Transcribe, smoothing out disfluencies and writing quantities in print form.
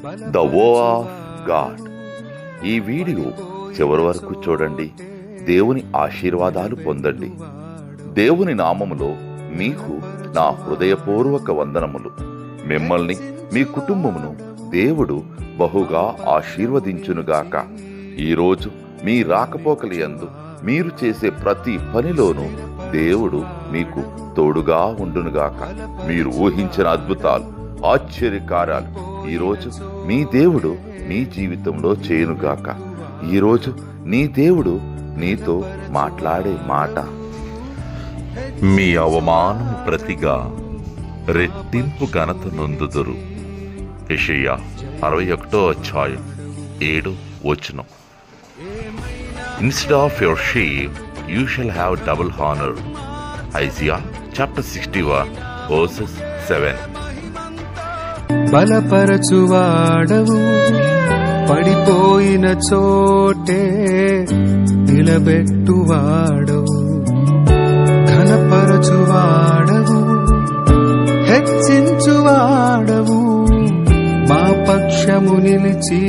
The వో of God. ఈ video చివరి వరకు చూడండి. దేవుని ఆశీర్వాదాలు పొందండి. దేవుని నామములో మీకు నా హృదయపూర్వక వందనములు. మిమ్మల్ని మీ కుటుంబమును దేవుడు బహుగా ఆశీర్వదించునుగాక. ఈరోజు మీ రాకపోకలి యందు మీరు చేసే ప్రతి పనిలోనూ దేవుడు మీకు తోడుగా ఉండునుగాక. మీరు ఊహించిన అద్భుతాలు, ఆశ్చర్యకార్యాలు ఈరోజు మీ దేవుడు మీ జీవితంలో చేయునుగాక. ఈరోజు నీ దేవుడు నీతో మాట్లాడే మాట, మీ అవమానము ప్రతిగా రెట్టింపు ఘనత నొందుదురు. యెషయా 61:7. Instead of your shame, you shall have double honor. Isaiah chapter 61:7. బలపరచువాడవు, పడిపోయిన చోటే నిలబెట్టువాడవు, ఘనపరచువాడవు, హెచ్చించువాడవు, మా పక్షము నిలిచి